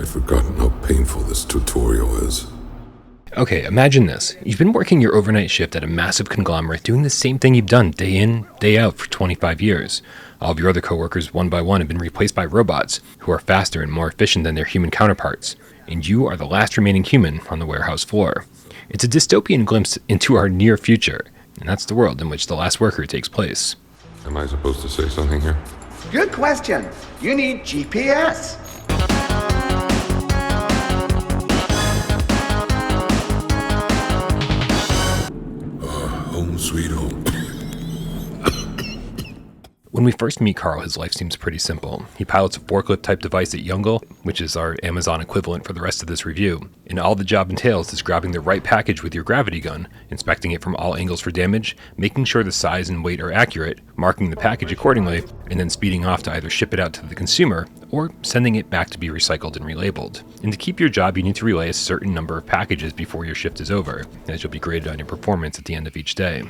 I'd forgotten how painful this tutorial is. Okay, imagine this. You've been working your overnight shift at a massive conglomerate doing the same thing you've done day in, day out for 25 years. All of your other coworkers, one by one, have been replaced by robots who are faster and more efficient than their human counterparts. And you are the last remaining human on the warehouse floor. It's a dystopian glimpse into our near future, and that's the world in which The Last Worker takes place. Am I supposed to say something here? Good question. You need GPS. Home sweet home. When we first meet Carl, his life seems pretty simple. He pilots a forklift-type device at Youngle, which is our Amazon equivalent for the rest of this review. And all the job entails is grabbing the right package with your gravity gun, inspecting it from all angles for damage, making sure the size and weight are accurate, marking the package accordingly, and then speeding off to either ship it out to the consumer or sending it back to be recycled and relabeled. And to keep your job, you need to relay a certain number of packages before your shift is over, as you'll be graded on your performance at the end of each day.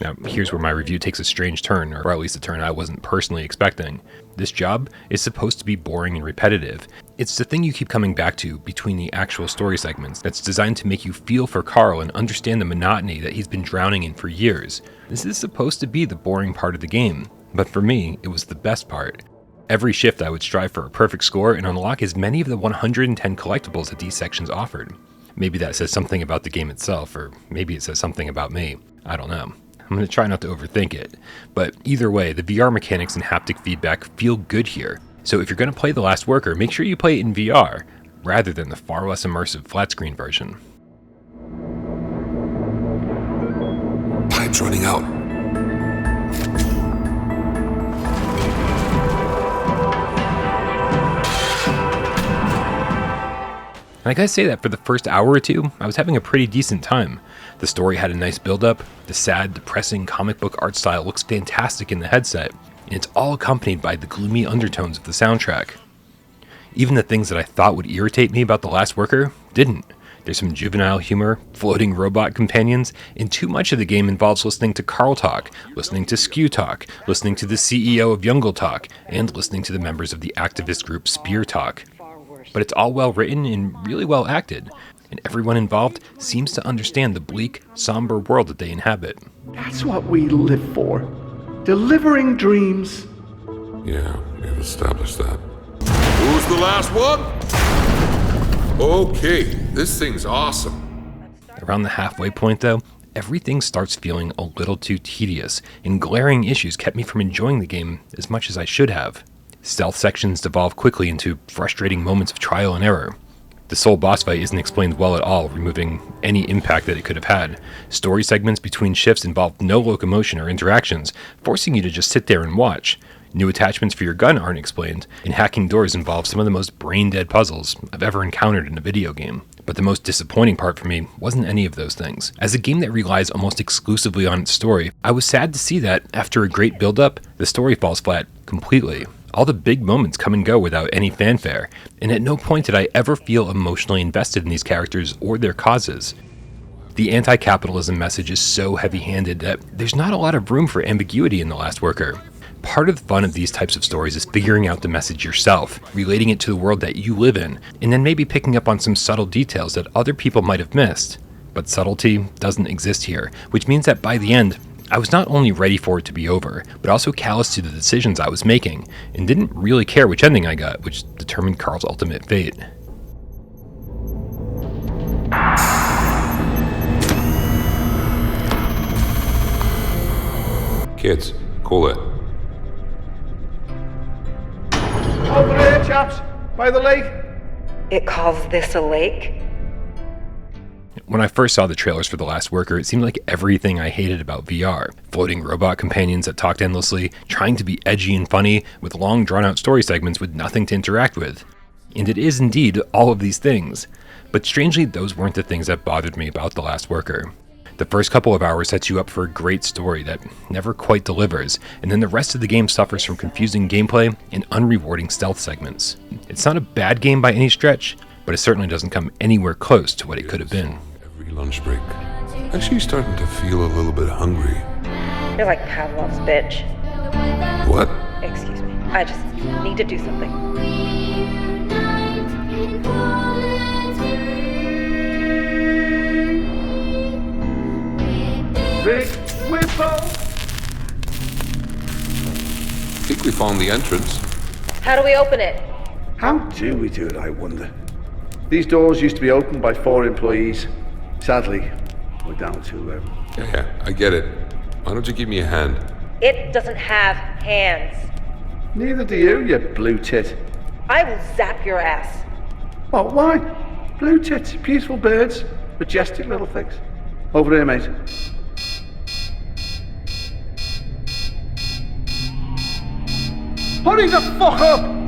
Now, here's where my review takes a strange turn, or at least a turn I wasn't personally expecting. This job is supposed to be boring and repetitive. It's the thing you keep coming back to between the actual story segments that's designed to make you feel for Carl and understand the monotony that he's been drowning in for years. This is supposed to be the boring part of the game, but for me, it was the best part. Every shift I would strive for a perfect score and unlock as many of the 110 collectibles that these sections offered. Maybe that says something about the game itself, or maybe it says something about me. I don't know. I'm going to try not to overthink it, but either way, the VR mechanics and haptic feedback feel good here. So if you're going to play The Last Worker, make sure you play it in VR, rather than the far less immersive flat-screen version. Time's running out. And I gotta say that for the first hour or two, I was having a pretty decent time. The story had a nice build-up, the sad, depressing comic book art style looks fantastic in the headset, and it's all accompanied by the gloomy undertones of the soundtrack. Even the things that I thought would irritate me about The Last Worker didn't. There's some juvenile humor, floating robot companions, and too much of the game involves listening to Carl talk, listening to Skew talk, listening to the CEO of Youngle talk, and listening to the members of the activist group Spear talk. But it's all well written and really well acted, and everyone involved seems to understand the bleak, somber world that they inhabit. That's what we live for. Delivering dreams. Yeah, we've established that. Who's the last one? Okay, this thing's awesome. Around the halfway point, though, everything starts feeling a little too tedious, and glaring issues kept me from enjoying the game as much as I should have. Stealth sections devolve quickly into frustrating moments of trial and error. The sole boss fight isn't explained well at all, removing any impact that it could have had. Story segments between shifts involve no locomotion or interactions, forcing you to just sit there and watch. New attachments for your gun aren't explained, and hacking doors involve some of the most brain-dead puzzles I've ever encountered in a video game. But the most disappointing part for me wasn't any of those things. As a game that relies almost exclusively on its story, I was sad to see that, after a great build-up, the story falls flat completely. All the big moments come and go without any fanfare, and at no point did I ever feel emotionally invested in these characters or their causes. The anti-capitalism message is so heavy-handed that there's not a lot of room for ambiguity in The Last Worker. Part of the fun of these types of stories is figuring out the message yourself, relating it to the world that you live in, and then maybe picking up on some subtle details that other people might have missed. But subtlety doesn't exist here, which means that by the end, I was not only ready for it to be over, but also callous to the decisions I was making, and didn't really care which ending I got, which determined Carl's ultimate fate. Kids, cool it. Over there, chaps, by the lake. It calls this a lake? When I first saw the trailers for The Last Worker, it seemed like everything I hated about VR. Floating robot companions that talked endlessly, trying to be edgy and funny, with long drawn-out story segments with nothing to interact with. And it is indeed all of these things. But strangely, those weren't the things that bothered me about The Last Worker. The first couple of hours sets you up for a great story that never quite delivers, and then the rest of the game suffers from confusing gameplay and unrewarding stealth segments. It's not a bad game by any stretch, but it certainly doesn't come anywhere close to what it could have been. Every lunch break. Actually starting to feel a little bit hungry. You're like Pavlov's bitch. What? Excuse me. I just need to do something. control. I think we found the entrance. How do we open it? How do we do it, I wonder? These doors used to be opened by 4 employees. Sadly, we're down to, Yeah, I get it. Why don't you give me a hand? It doesn't have hands. Neither do you blue tit. I will zap your ass. Oh, why? Blue tits, beautiful birds, majestic little things. Over here, mate. Hurry the fuck up!